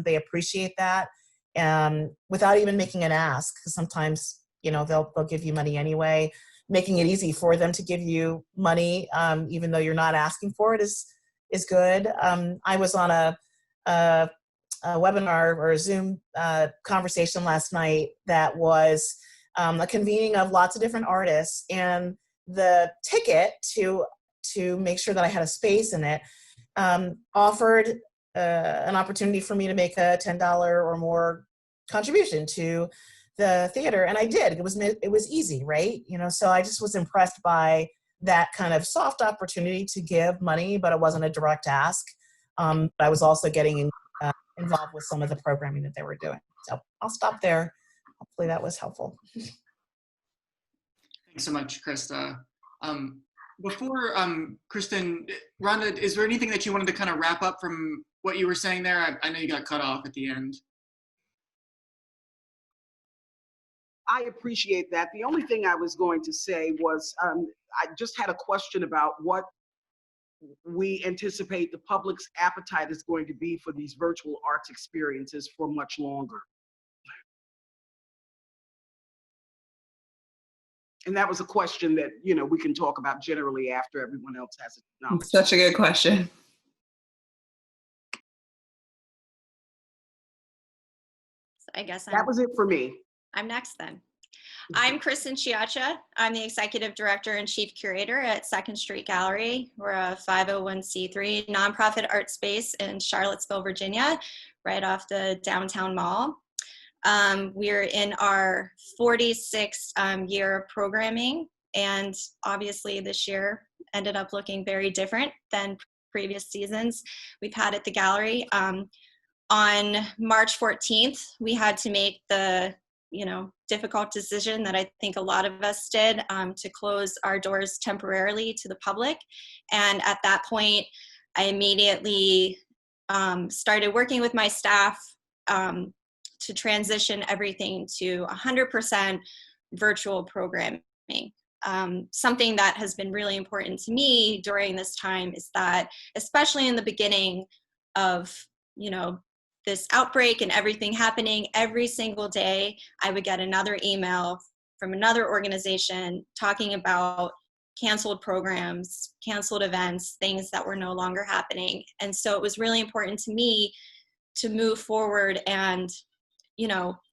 They appreciate that without even making an ask, because sometimes, you know, they'll give you money anyway. Making it easy for them to give you money, even though you're not asking for it, is good. I was on a webinar or a Zoom conversation last night that was a convening of lots of different artists, and the ticket to make sure that I had a space in it offered an opportunity for me to make a $10 or more contribution to the theater, and I did. It was easy, right? You know, so I just was impressed by that kind of soft opportunity to give money, but it wasn't a direct ask. But I was also getting involved with some of the programming that they were doing. So I'll stop there. Hopefully that was helpful. Thanks so much, Krista. Before Kristin, Rhonda, is there anything that you wanted to kind of wrap up from what you were saying there? I know you got cut off at the end. I appreciate that. The only thing I was going to say was I just had a question about what we anticipate the public's appetite is going to be for these virtual arts experiences for much longer. And that was a question that, you know, we can talk about generally after everyone else has it. Such a good question. I guess that was it for me. I'm next then. I'm Kristin Shi. I'm the Executive Director and Chief Curator at Second Street Gallery. We're a 501c3 nonprofit art space in Charlottesville, Virginia, right off the downtown mall. We're in our 46th year of programming, and obviously this year ended up looking very different than previous seasons we've had at the gallery. On March 14th, we had to make the difficult decision that I think a lot of us did, to close our doors temporarily to the public. And at that point, I immediately started working with my staff to transition everything to 100% virtual programming. Something that has been really important to me during this time is that, especially in the beginning of, this outbreak and everything happening, every single day, I would get another email from another organization talking about canceled programs, canceled events, things that were no longer happening. And so it was really important to me to move forward and,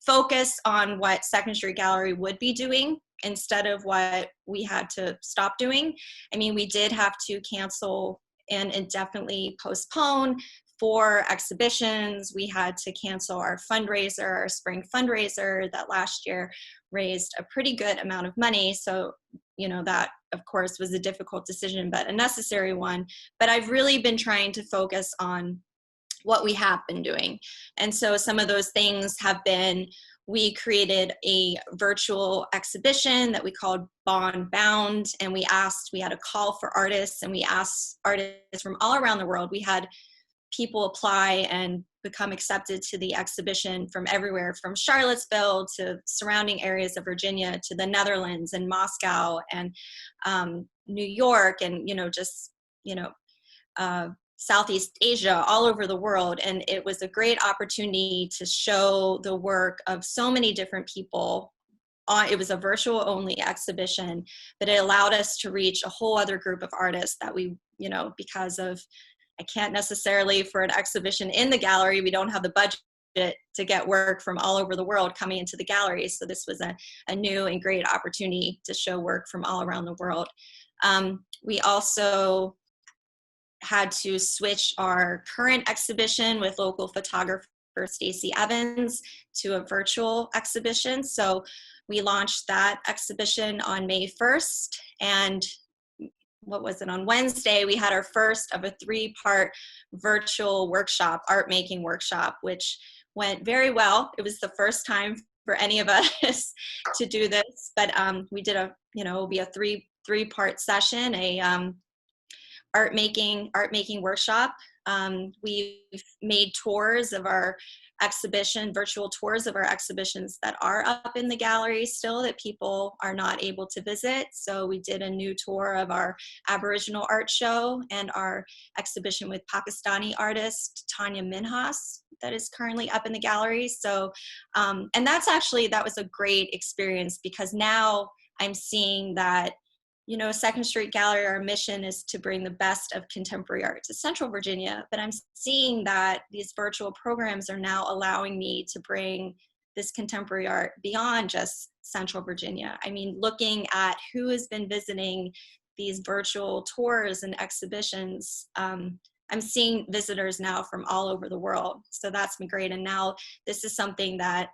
focus on what Second Street Gallery would be doing instead of what we had to stop doing. I mean, we did have to cancel and indefinitely postpone 4 exhibitions. We had to cancel our fundraiser, our spring fundraiser that last year raised a pretty good amount of money. So, that of course was a difficult decision, but a necessary one. But I've really been trying to focus on what we have been doing. And so some of those things have been, we created a virtual exhibition that we called Bond Bound, and we had a call for artists, and we asked artists from all around the world. We had people apply and become accepted to the exhibition from everywhere, from Charlottesville to surrounding areas of Virginia to the Netherlands and Moscow and New York and, Southeast Asia, all over the world. And it was a great opportunity to show the work of so many different people. It was a virtual only exhibition, but it allowed us to reach a whole other group of artists that we, because of, I can't necessarily, for an exhibition in the gallery, we don't have the budget to get work from all over the world coming into the gallery. So this was a new and great opportunity to show work from all around the world. We also had to switch our current exhibition with local photographer Stacey Evans to a virtual exhibition. So we launched that exhibition on May 1st, and on Wednesday, we had our first of a 3-part virtual workshop, art making workshop, which went very well. It was the first time for any of us to do this, but we did it'll be a 3-part session, a art making workshop. We've made tours of our virtual tours of our exhibitions that are up in the gallery still that people are not able to visit. So we did a new tour of our Aboriginal art show and our exhibition with Pakistani artist Tanya Minhas that is currently up in the gallery. So, and that was a great experience, because now I'm seeing that, you know, Second Street Gallery, our mission is to bring the best of contemporary art to Central Virginia, but I'm seeing that these virtual programs are now allowing me to bring this contemporary art beyond just Central Virginia. I mean, looking at who has been visiting these virtual tours and exhibitions, I'm seeing visitors now from all over the world. So that's been great. And now this is something that,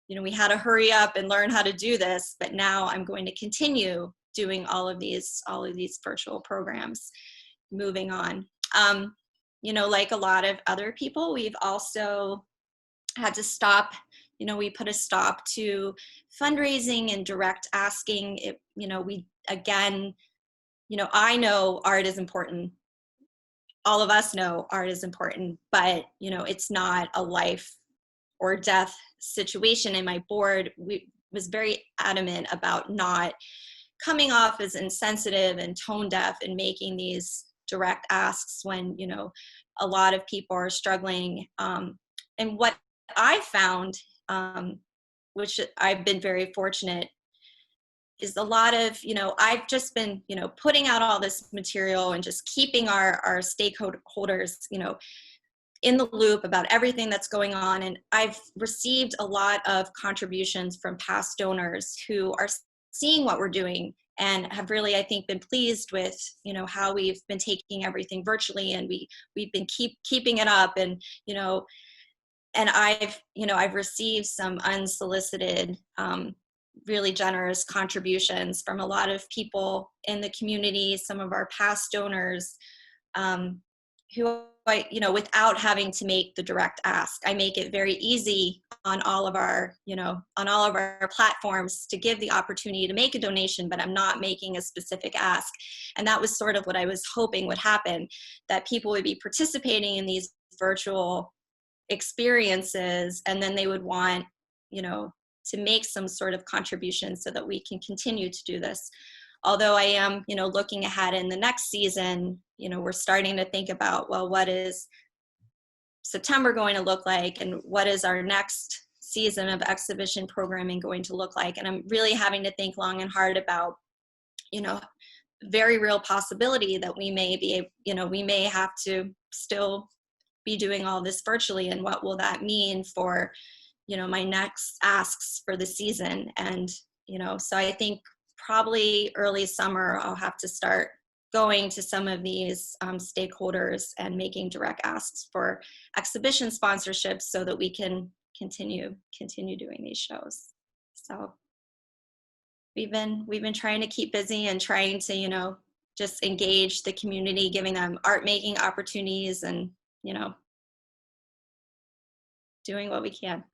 you know, we had to hurry up and learn how to do this, but now I'm going to continue doing all of these virtual programs moving on. You know, like a lot of other people, we've also had to stop, you know, we put a stop to fundraising and direct asking. It, you know, we, again, you know, I know art is important. All of us know art is important, but, you know, it's not a life or death situation. And my board was very adamant about not coming off as insensitive and tone deaf and making these direct asks when, you know, a lot of people are struggling. And what I found, which I've been very fortunate, is a lot of, you know, I've just been, you know, putting out all this material and just keeping our stakeholders, you know, in the loop about everything that's going on. And I've received a lot of contributions from past donors who are seeing what we're doing and have really, I think, been pleased with, you know, how we've been taking everything virtually, and we've been keeping it up. And, you know, and I've received some unsolicited, really generous contributions from a lot of people in the community, some of our past donors, who I, you know, without having to make the direct ask. I make it very easy on all of our, you know, on all of our platforms to give the opportunity to make a donation, but I'm not making a specific ask. And that was sort of what I was hoping would happen, that people would be participating in these virtual experiences, and then they would want, you know, to make some sort of contribution so that we can continue to do this. Although I am, you know, looking ahead in the next season, you know, we're starting to think about, well, what is September going to look like, and what is our next season of exhibition programming going to look like? And I'm really having to think long and hard about, you know, very real possibility that we may be, you know, we may have to still be doing all this virtually, and what will that mean for, you know, my next asks for the season. And, you know, so I think probably early summer, I'll have to start going to some of these stakeholders and making direct asks for exhibition sponsorships so that we can continue doing these shows. So we've been trying to keep busy and trying to, you know, just engage the community, giving them art making opportunities, and, you know, doing what we can.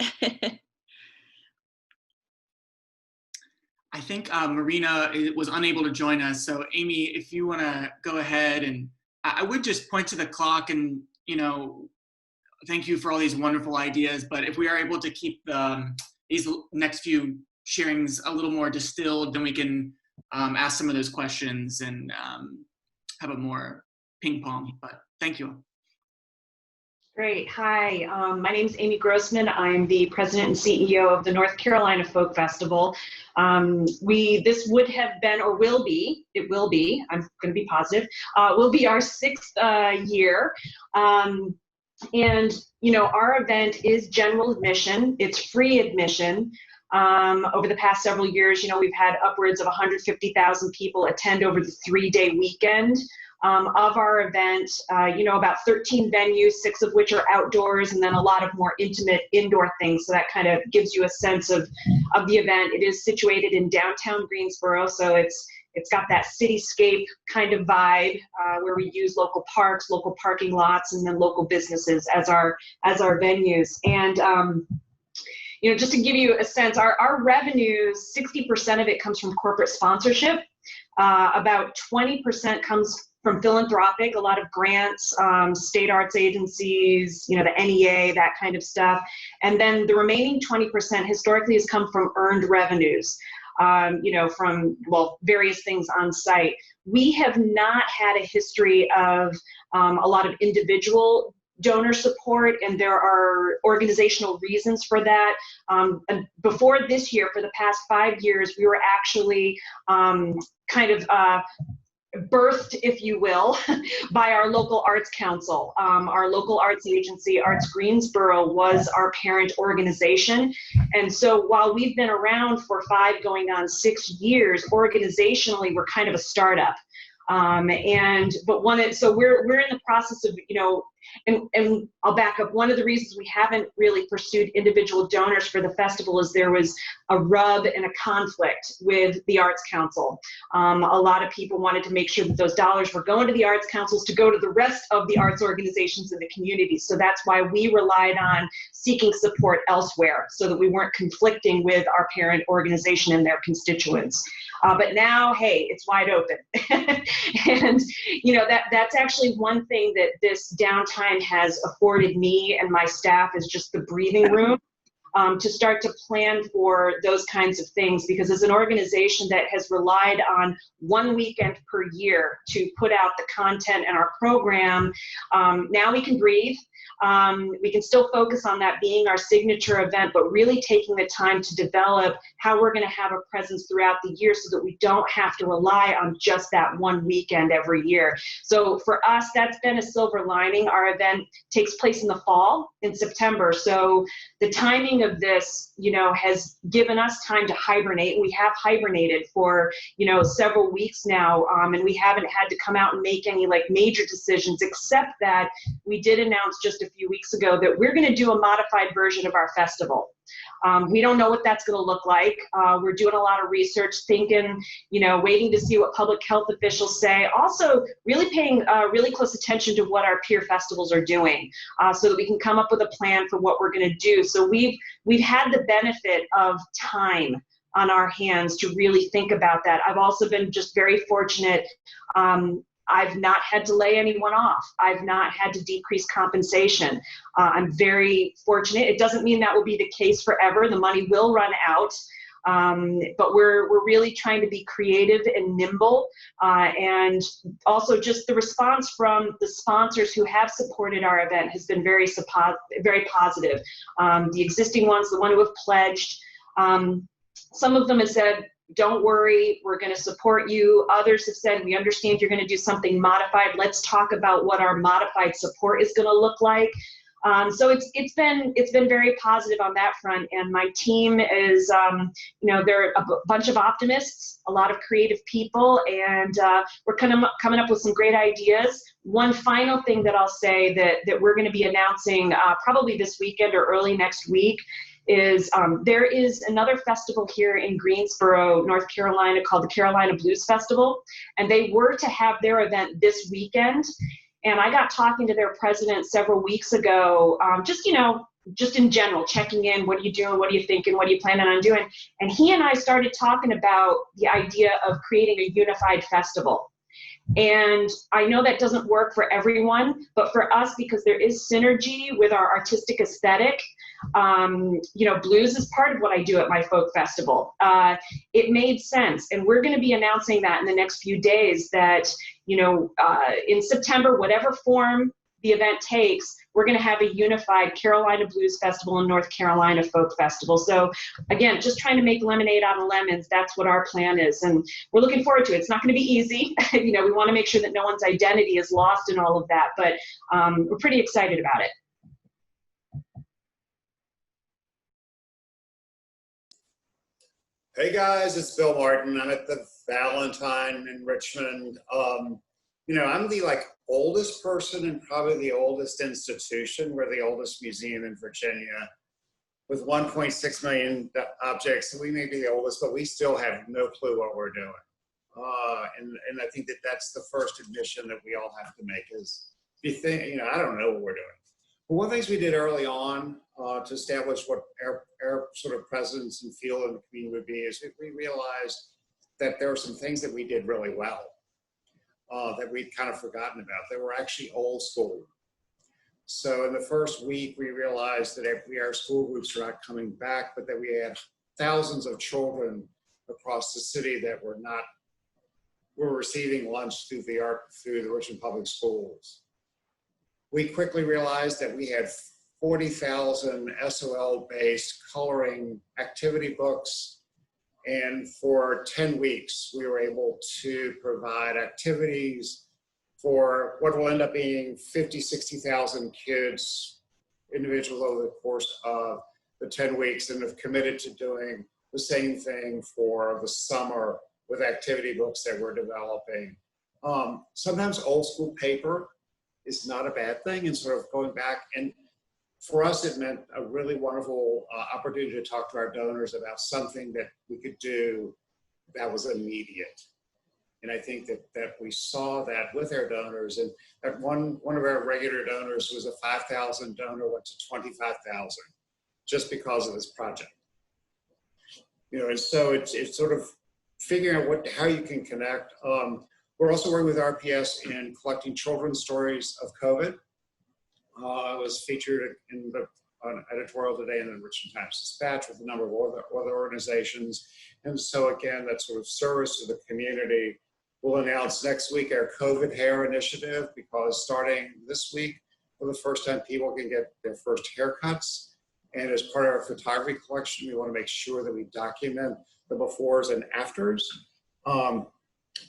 I think Marina was unable to join us. So Amy, if you want to go ahead, and I would just point to the clock and, you know, thank you for all these wonderful ideas. But if we are able to keep these next few sharings a little more distilled, then we can ask some of those questions and have a more ping pong. But thank you. Great. Hi, my name is Amy Grossman. I'm the president and CEO of the North Carolina Folk Festival. This would have been, or will be, I'm going to be positive, will be our 6th year. And, you know, our event is general admission. It's free admission. Over the past several years, you know, we've had upwards of 150,000 people attend over the 3-day weekend. Of our event, you know, about 13 venues, 6 of which are outdoors, and then a lot of more intimate indoor things. So that kind of gives you a sense of the event. It is situated in downtown Greensboro, so it's got that cityscape kind of vibe, where we use local parks, local parking lots, and then local businesses as our venues. And you know, just to give you a sense, our revenues, 60% of it comes from corporate sponsorship. About 20% comes from philanthropic, a lot of grants, state arts agencies, you know, the NEA, that kind of stuff. And then the remaining 20% historically has come from earned revenues, you know, from, well, various things on site. We have not had a history of a lot of individual donor support, and there are organizational reasons for that. And before this year, for the past 5 years, we were actually kind of birthed, if you will, by our local arts council. Our local arts agency, Arts Greensboro, was our parent organization. And so while we've been around for 5 going on 6 years, organizationally, we're kind of a startup. So we're in the process of, you know, and I'll back up. One of the reasons we haven't really pursued individual donors for the festival is there was a rub and a conflict with the Arts Council. A lot of people wanted to make sure that those dollars were going to the Arts Councils to go to the rest of the arts organizations in the community. So that's why we relied on seeking support elsewhere, so that we weren't conflicting with our parent organization and their constituents. But now, hey, it's wide open. And, you know, that's actually one thing that this downtime has afforded me and my staff, is just the breathing room to start to plan for those kinds of things. Because as an organization that has relied on one weekend per year to put out the content and our program, now we can breathe. We can still focus on that being our signature event, but really taking the time to develop how we're going to have a presence throughout the year, so that we don't have to rely on just that one weekend every year. So for us, that's been a silver lining. Our event takes place in the fall, in September. So the timing of this, you know, has given us time to hibernate. We have hibernated for, you know, several weeks now, and we haven't had to come out and make any like major decisions, except that we did announce just a few weeks ago that we're going to do a modified version of our festival. We don't know what that's going to look like. We're doing a lot of research, thinking, you know, waiting to see what public health officials say. Also, really paying really close attention to what our peer festivals are doing, so that we can come up with a plan for what we're going to do. So we've had the benefit of time on our hands to really think about that. I've also been just very fortunate. I've not had to lay anyone off. I've not had to decrease compensation. I'm very fortunate. It doesn't mean that will be the case forever. The money will run out. But we're really trying to be creative and nimble, and also just the response from the sponsors who have supported our event has been very positive. The existing ones, the one who have pledged, some of them have said, don't worry, we're going to support you. Others have said, we understand you're going to do something modified. Let's talk about what our modified support is going to look like. So it's been very positive on that front. And my team is, you know, they're a bunch of optimists, a lot of creative people, and we're coming up with some great ideas. One final thing that I'll say that we're going to be announcing probably this weekend or early next week is there is another festival here in Greensboro, North Carolina, called the Carolina Blues Festival, and they were to have their event this weekend. And I got talking to their president several weeks ago, just in general, checking in, what are you doing, what are you thinking, what are you planning on doing? And he and I started talking about the idea of creating a unified festival. And I know that doesn't work for everyone, but for us, because there is synergy with our artistic aesthetic, you know, blues is part of what I do at my folk festival. It made sense. And we're going to be announcing that in the next few days, that, you know, in September, whatever form the event takes, we're going to have a unified Carolina Blues Festival and North Carolina Folk Festival. So again, just trying to make lemonade out of lemons. That's what our plan is. And we're looking forward to it. It's not going to be easy. You know, we want to make sure that no one's identity is lost in all of that, but we're pretty excited about it. Hey guys, it's Bill Martin. I'm at the Valentine in Richmond. You know, I'm the oldest person and probably the oldest institution. We're the oldest museum in Virginia with 1.6 million objects. So we may be the oldest, but we still have no clue what we're doing. And I think that that's the first admission that we all have to make is, you know, I don't know what we're doing. But one of the things we did early on to establish what our sort of presence and feel in the community would be is we realized that there were some things that we did really well. that we'd kind of forgotten about. They were actually old school. So in the first week, we realized that our school groups were not coming back, but that we had thousands of children across the city that were receiving lunch through the Richmond Public Schools. We quickly realized that we had 40,000 SOL-based coloring activity books, and for 10 weeks, we were able to provide activities for what will end up being 50, 60,000 kids, individuals over the course of the 10 weeks, and have committed to doing the same thing for the summer with activity books that we're developing. Sometimes old school paper is not a bad thing, and sort of going back, and for us, it meant a really wonderful opportunity to talk to our donors about something that we could do that was immediate. And I think that we saw that with our donors, and that one of our regular donors who was a 5,000 donor went to 25,000 just because of this project. And so it's sort of figuring out how you can connect. We're also working with RPS in collecting children's stories of COVID. I was featured in an editorial today in the Richmond Times-Dispatch with a number of other organizations. And so again, that sort of service to the community. We'll announce next week our COVID hair initiative, because starting this week, for the first time, people can get their first haircuts. And as part of our photography collection, we want to make sure that we document the befores and afters,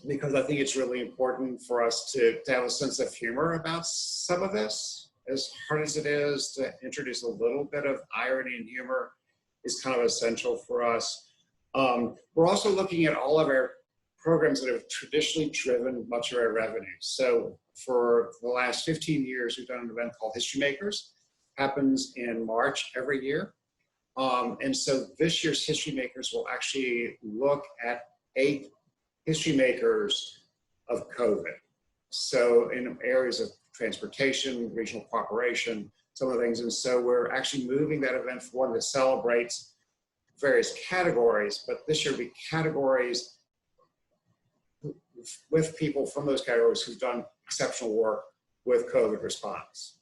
because I think it's really important for us to have a sense of humor about some of this. As hard as it is to introduce a little bit of irony and humor is kind of essential for us. We're also looking at all of our programs that have traditionally driven much of our revenue. So for the last 15 years, we've done an event called History Makers. Happens in March every year. And so this year's History Makers will actually look at 8 history makers of COVID. So in areas of transportation, regional cooperation, some of the things. And so we're actually moving that event for one that celebrates various categories, but this year will be categories with people from those categories who've done exceptional work with COVID response.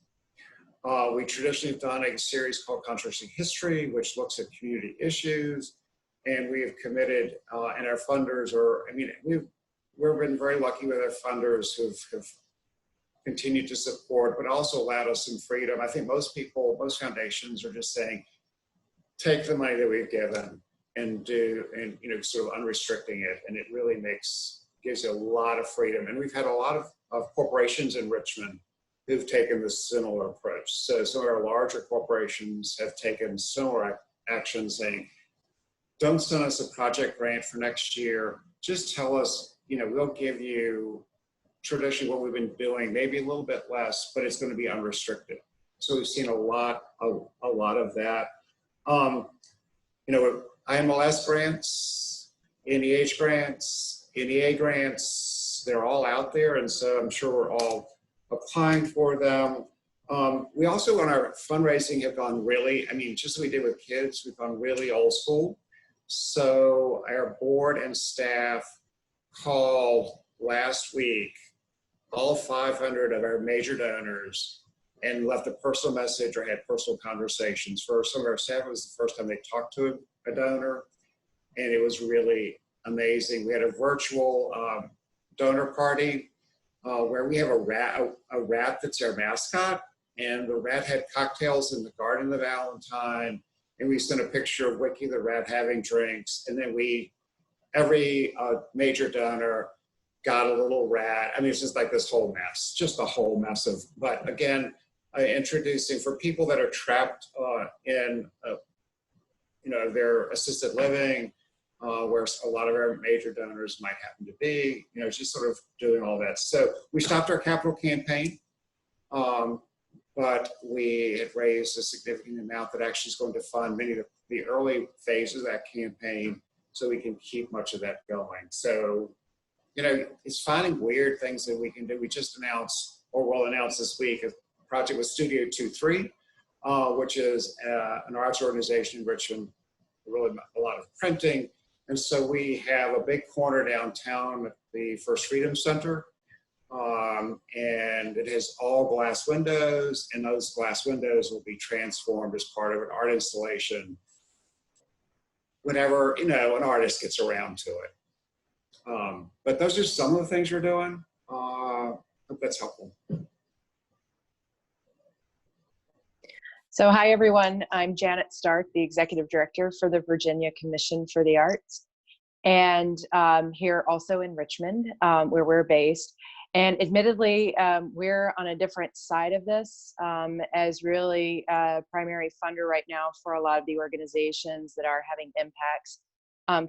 We traditionally have done a series called Controversy History, which looks at community issues, and we have committed, and our funders we've been very lucky with our funders who've continued to support, but also allowed us some freedom. I think most foundations are just saying, take the money that we've given and sort of unrestricting it, and it really gives you a lot of freedom. And we've had a lot of corporations in Richmond who've taken this similar approach. So some of our larger corporations have taken similar action, saying, don't send us a project grant for next year. Just tell us, we'll give you traditionally what we've been doing, maybe a little bit less, but it's going to be unrestricted. So we've seen a lot of that. IMLS grants, NEH grants, NEA grants, they're all out there. And so I'm sure we're all applying for them. We also, on our fundraising, have gone really, just as we did with kids, we've gone really old school. So our board and staff called last week all 500 of our major donors and left a personal message or had personal conversations. For some of our staff, it was the first time they talked to a donor, and it was really amazing. We had a virtual donor party where we have a rat that's our mascot, and the rat had cocktails in the Garden of Valentine, and we sent a picture of Wiki the rat having drinks, and then every major donor got a little rat. It's just like this whole mess, just a whole mess of, but again, introducing for people that are trapped in their assisted living, where a lot of our major donors might happen to be, just sort of doing all that. So we stopped our capital campaign, but we had raised a significant amount that actually is going to fund many of the early phases of that campaign, so we can keep much of that going. So, it's finding weird things that we can do. We just announced, or will announce this week, a project with Studio 23, which is an arts organization in Richmond, really a lot of printing. And so we have a big corner downtown at the First Freedom Center and it has all glass windows, and those glass windows will be transformed as part of an art installation whenever, you know, an artist gets around to it. But those are some of the things we're doing. Hope that's helpful. So hi, everyone. I'm Janet Stark, the Executive Director for the Virginia Commission for the Arts, and here also in Richmond, where we're based. And admittedly, we're on a different side of this as really a primary funder right now for a lot of the organizations that are having impacts.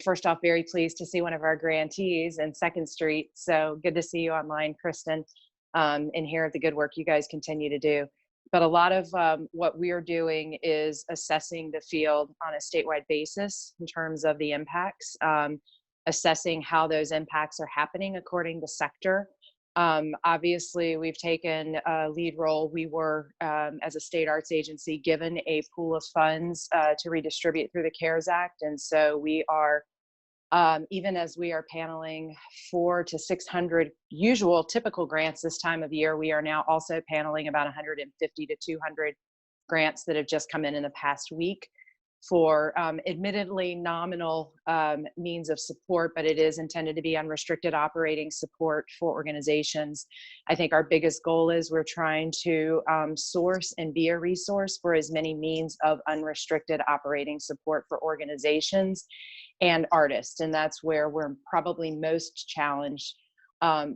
First off, very pleased to see one of our grantees in 2nd Street. So good to see you online, Kristin, and hear the good work you guys continue to do. But a lot of what we're doing is assessing the field on a statewide basis in terms of the impacts, assessing how those impacts are happening according to sector. Obviously, we've taken a lead role. We were, as a state arts agency, given a pool of funds to redistribute through the CARES Act. And so we are, even as we are paneling 400 to 600 usual typical grants this time of year, we are now also paneling about 150 to 200 grants that have just come in the past week for admittedly nominal means of support, but it is intended to be unrestricted operating support for organizations. I think our biggest goal is we're trying to source and be a resource for as many means of unrestricted operating support for organizations and artists. And that's where we're probably most challenged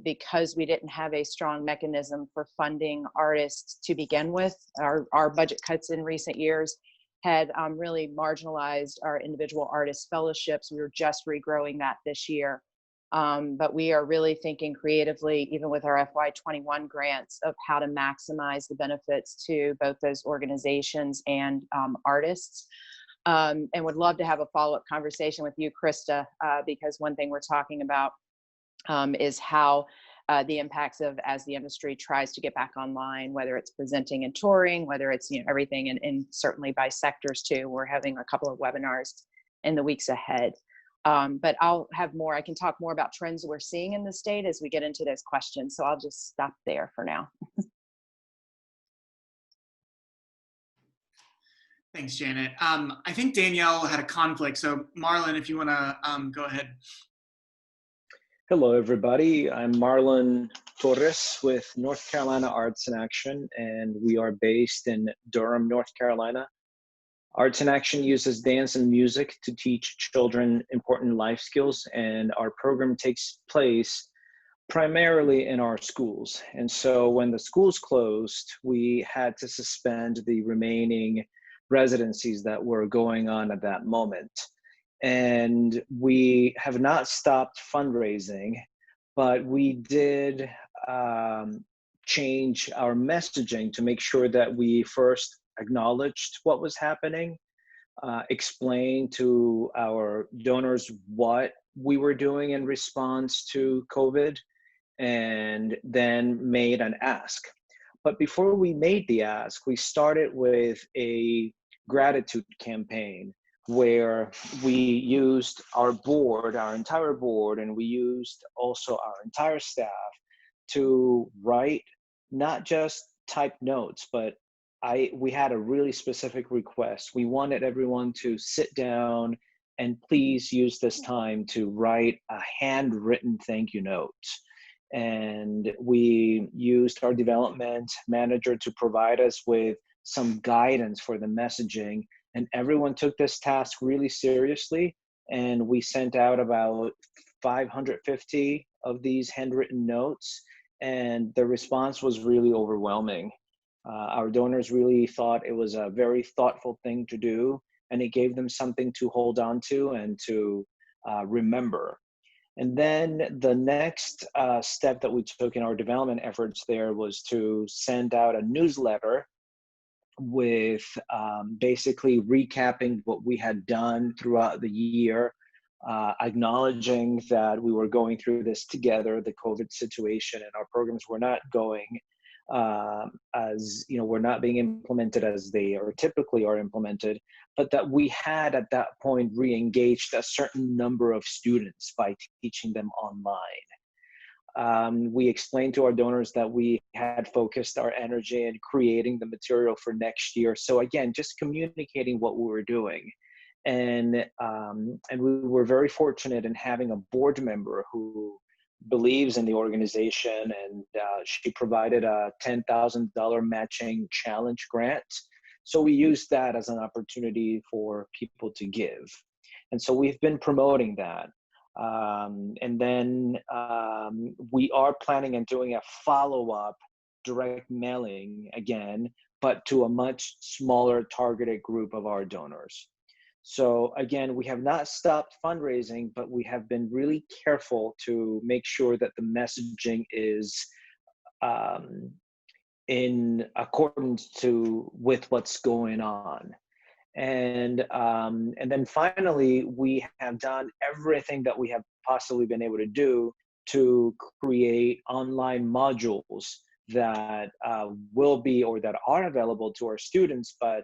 because we didn't have a strong mechanism for funding artists to begin with. Our budget cuts in recent years had really marginalized our individual artist fellowships. We were just regrowing that this year. But we are really thinking creatively, even with our FY21 grants, of how to maximize the benefits to both those organizations and artists. And would love to have a follow-up conversation with you, Krista, because one thing we're talking about is how the impacts of as the industry tries to get back online, whether it's presenting and touring, whether it's everything, and certainly by sectors too. We're having a couple of webinars in the weeks ahead. But I'll have more. I can talk more about trends we're seeing in the state as we get into those questions. So I'll just stop there for now. Thanks, Janet. I think Danielle had a conflict. So Marlon, if you want to go ahead. Hello, everybody. I'm Marlon Torres with North Carolina Arts in Action, and we are based in Durham, North Carolina. Arts in Action uses dance and music to teach children important life skills, and our program takes place primarily in our schools. And so when the schools closed, we had to suspend the remaining residencies that were going on at that moment. And we have not stopped fundraising, but we did change our messaging to make sure that we first acknowledged what was happening, explained to our donors what we were doing in response to COVID, and then made an ask. But before we made the ask, we started with a gratitude campaign where we used our board, our entire board, and we used also our entire staff to write, not just type notes, but we had a really specific request. We wanted everyone to sit down and please use this time to write a handwritten thank you note. And we used our development manager to provide us with some guidance for the messaging. And everyone took this task really seriously. And we sent out about 550 of these handwritten notes. And the response was really overwhelming. Our donors really thought it was a very thoughtful thing to do. And it gave them something to hold on to and to remember. And then the next step that we took in our development efforts there was to send out a newsletter with basically recapping what we had done throughout the year, acknowledging that we were going through this together, the COVID situation, and our programs were not going were not being implemented as they are typically are implemented, but that we had at that point re-engaged a certain number of students by teaching them online. We explained to our donors that we had focused our energy in creating the material for next year. So again, just communicating what we were doing. And we were very fortunate in having a board member who believes in the organization, and she provided a $10,000 matching challenge grant. So we used that as an opportunity for people to give. And so we've been promoting that. And then we are planning on doing a follow-up direct mailing again, but to a much smaller targeted group of our donors. So again, we have not stopped fundraising, but we have been really careful to make sure that the messaging is in accordance with what's going on. And then finally, we have done everything that we have possibly been able to do to create online modules that will be, or that are available to our students, but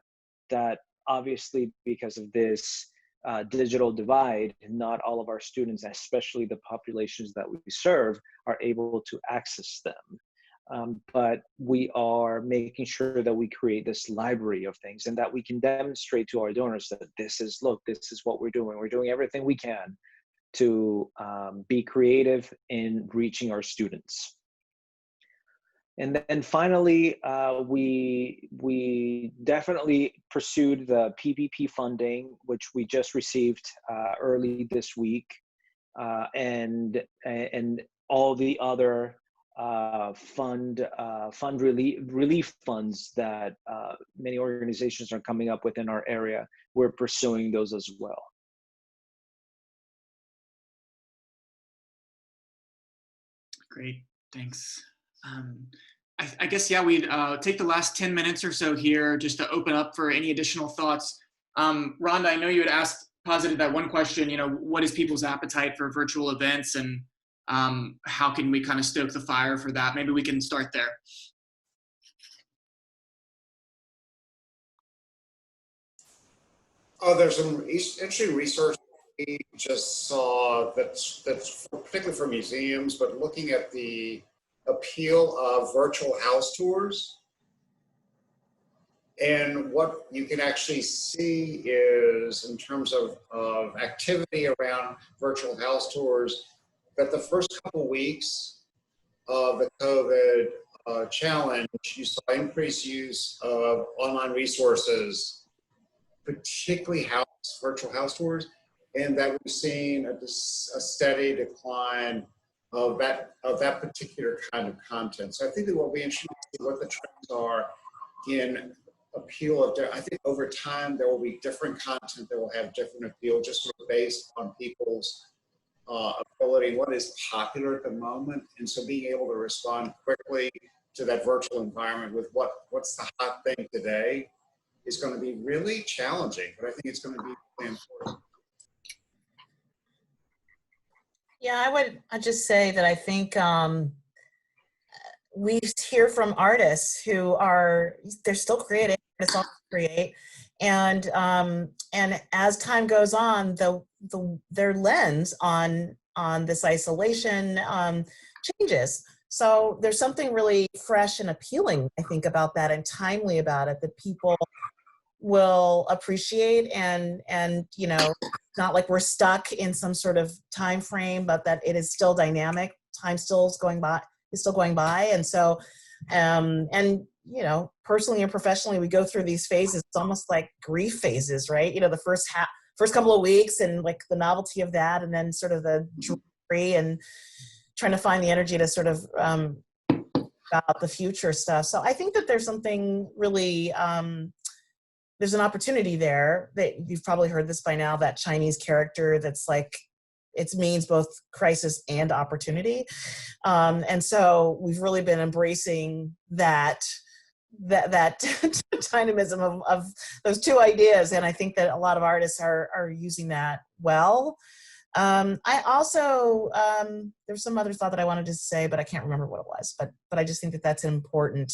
that obviously, because of this digital divide, not all of our students, especially the populations that we serve, are able to access them. But we are making sure that we create this library of things, and that we can demonstrate to our donors that this is what we're doing. We're doing everything we can to be creative in reaching our students. And then finally, we definitely pursued the PPP funding, which we just received early this week, and all the other fund relief funds that many organizations are coming up with in our area. We're pursuing those as well. Great, thanks. I guess, yeah, we'd take the last 10 minutes or so here just to open up for any additional thoughts. Rhonda, I know you had posited that one question, what is people's appetite for virtual events, and how can we kind of stoke the fire for that? Maybe we can start there. There's some interesting research we just saw that's particularly for museums, but looking at the appeal of virtual house tours. And what you can actually see is, in terms of activity around virtual house tours, that the first couple weeks of the COVID challenge, you saw increased use of online resources, particularly virtual house tours, and that we've seen a steady decline of that particular kind of content. So I think that will be interesting to see what the trends are in appeal of. I think over time there will be different content that will have different appeal, just sort of based on people's ability, what is popular at the moment, and so being able to respond quickly to that virtual environment with what's the hot thing today is going to be really challenging, but I think it's going to be really important. Yeah, I'd just say that I think we hear from artists who they're still creating, artists also create, and as time goes on, their lens on this isolation changes. So there's something really fresh and appealing, I think, about that, and timely about it, that people will appreciate, and not like we're stuck in some sort of time frame, but that it is still dynamic. Time still is going by, and so personally and professionally, we go through these phases. It's almost like grief phases, right? The first couple of weeks, and like the novelty of that, and then sort of the joy and trying to find the energy to sort of about the future stuff. So I think that there's something really there's an opportunity there, that you've probably heard this by now, that Chinese character that's like, it means both crisis and opportunity. And so we've really been embracing that dynamism of those two ideas. And I think that a lot of artists are using that well. I also, there's some other thought that I wanted to say, but I can't remember what it was, but I just think that that's important.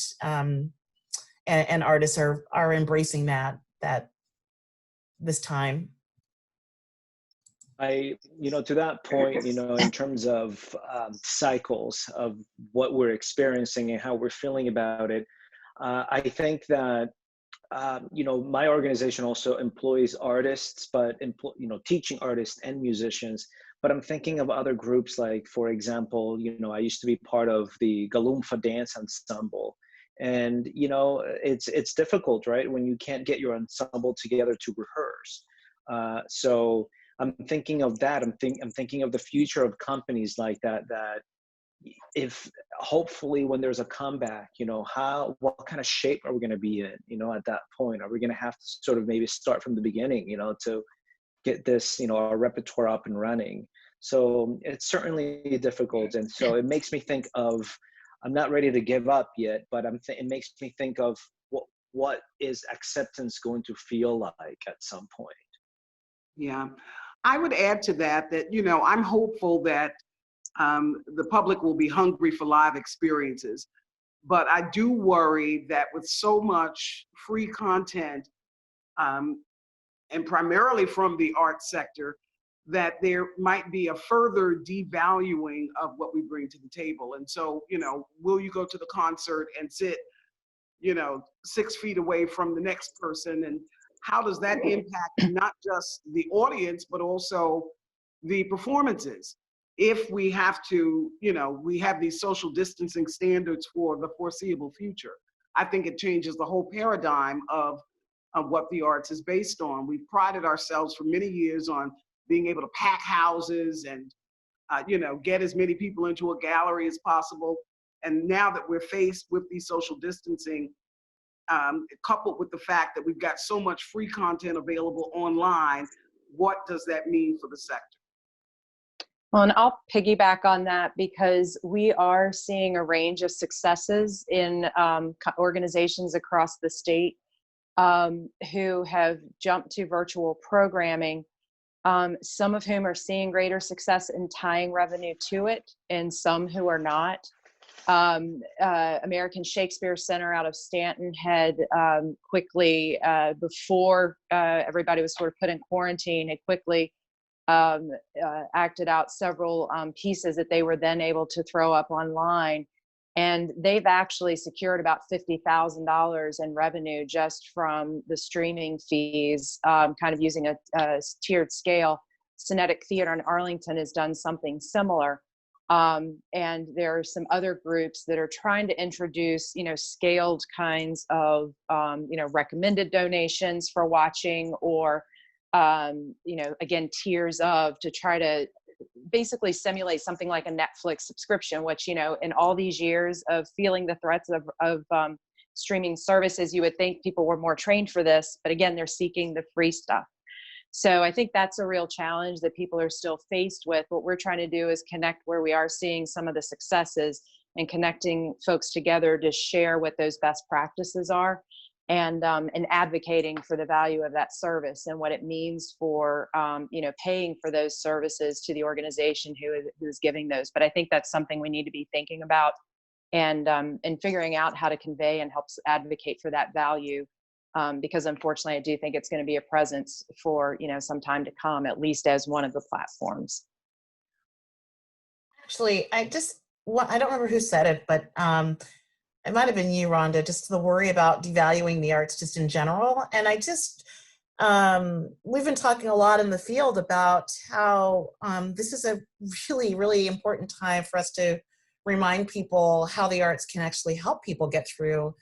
And artists are embracing that this time. To that point, in terms of cycles of what we're experiencing and how we're feeling about it, I think that, my organization also employs artists, but, teaching artists and musicians. But I'm thinking of other groups, like, for example, I used to be part of the Galumfa Dance Ensemble. And, it's difficult, right? When you can't get your ensemble together to rehearse. So I'm thinking of that. I'm thinking of the future of companies like that, if hopefully when there's a comeback, what kind of shape are we going to be in, at that point? Are we going to have to sort of maybe start from the beginning, to get this, our repertoire up and running? So it's certainly difficult. And so it makes me think of, I'm not ready to give up yet, but it makes me think of what is acceptance going to feel like at some point? Yeah, I would add to that, I'm hopeful that the public will be hungry for live experiences. But I do worry that with so much free content, and primarily from the arts sector, that there might be a further devaluing of what we bring to the table. And so, will you go to the concert and sit, 6 feet away from the next person? And how does that impact not just the audience, but also the performances? If we have to, we have these social distancing standards for the foreseeable future, I think it changes the whole paradigm of what the arts is based on. We've prided ourselves for many years on being able to pack houses and, get as many people into a gallery as possible. And now that we're faced with these social distancing, coupled with the fact that we've got so much free content available online, what does that mean for the sector? Well, and I'll piggyback on that, because we are seeing a range of successes in organizations across the state who have jumped to virtual programming, some of whom are seeing greater success in tying revenue to it, and some who are not. American Shakespeare Center out of Stanton had quickly, before everybody was sort of put in quarantine, had quickly acted out several pieces that they were then able to throw up online. And they've actually secured about $50,000 in revenue just from the streaming fees, kind of using a tiered scale. Cinetic Theater in Arlington has done something similar. And there are some other groups that are trying to introduce, scaled kinds of, recommended donations for watching, or, again, tiers of, to try to basically simulate something like a Netflix subscription, which, in all these years of feeling the threats of streaming services, you would think people were more trained for this, but again, they're seeking the free stuff. So I think that's a real challenge that people are still faced with. What we're trying to do is connect where we are seeing some of the successes and connecting folks together to share what those best practices are, and advocating for the value of that service and what it means for, paying for those services to the organization who is giving those. But I think that's something we need to be thinking about, and figuring out how to convey and help advocate for that value. Because unfortunately, I do think it's going to be a presence for, some time to come, at least as one of the platforms. Actually, I don't remember who said it, but it might have been you, Rhonda, just the worry about devaluing the arts just in general. And I just, we've been talking a lot in the field about how this is a really, really important time for us to remind people how the arts can actually help people get through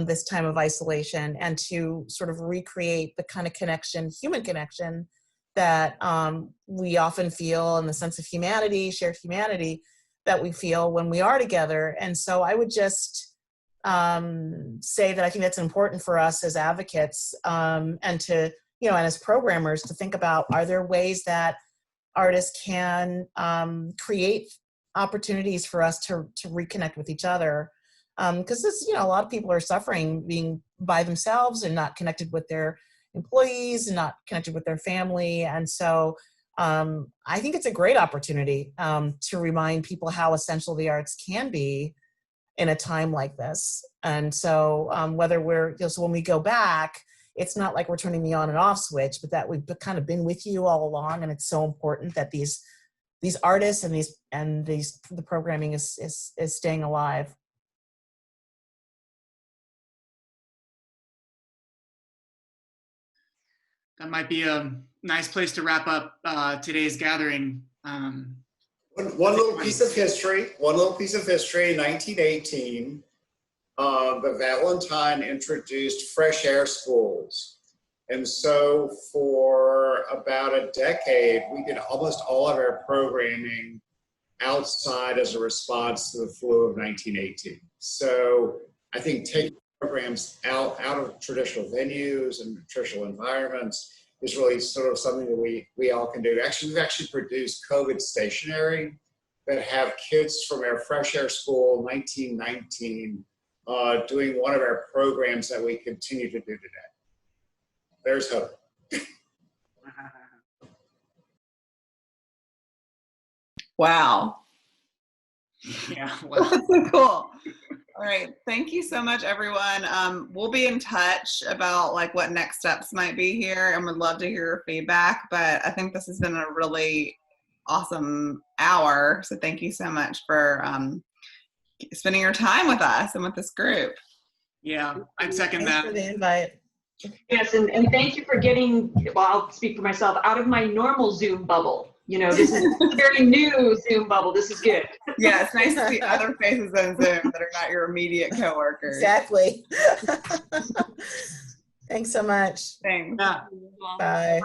this time of isolation, and to sort of recreate the kind of connection, human connection, that we often feel, and the sense of humanity, shared humanity, that we feel when we are together. And so I would just say that I think that's important for us as advocates, and to, and as programmers, to think about, are there ways that artists can create opportunities for us to reconnect with each other? Because this, a lot of people are suffering being by themselves and not connected with their employees and not connected with their family. And so I think it's a great opportunity to remind people how essential the arts can be in a time like this. And so whether so when we go back, it's not like we're turning the on and off switch, but that we've kind of been with you all along. And it's so important that these artists and the programming is staying alive. That might be a nice place to wrap up today's gathering. One little piece of history. 1918, the Valentine introduced fresh air schools. And so for about a decade, we did almost all of our programming outside as a response to the flu of 1918. So I think taking programs out of traditional venues and traditional environments is really sort of something that we all can do. Actually, we've actually produced COVID stationery that have kids from our Fresh Air School 1919 doing one of our programs that we continue to do today. There's hope. Wow. Yeah. Well. That's so cool. All right. Thank you so much, everyone. We'll be in touch about like what next steps might be here, and would love to hear your feedback. But I think this has been a really awesome hour. So thank you so much for spending your time with us and with this group. Yeah, I'd second Thanks that. for the invite. Yes, and thank you for getting, well, I'll speak for myself, out of my normal Zoom bubble. You know, this is a very new Zoom bubble. This is good. Yeah, it's nice to see other faces on Zoom that are not your immediate coworkers. Exactly. Thanks so much. Thanks. Yeah. Bye.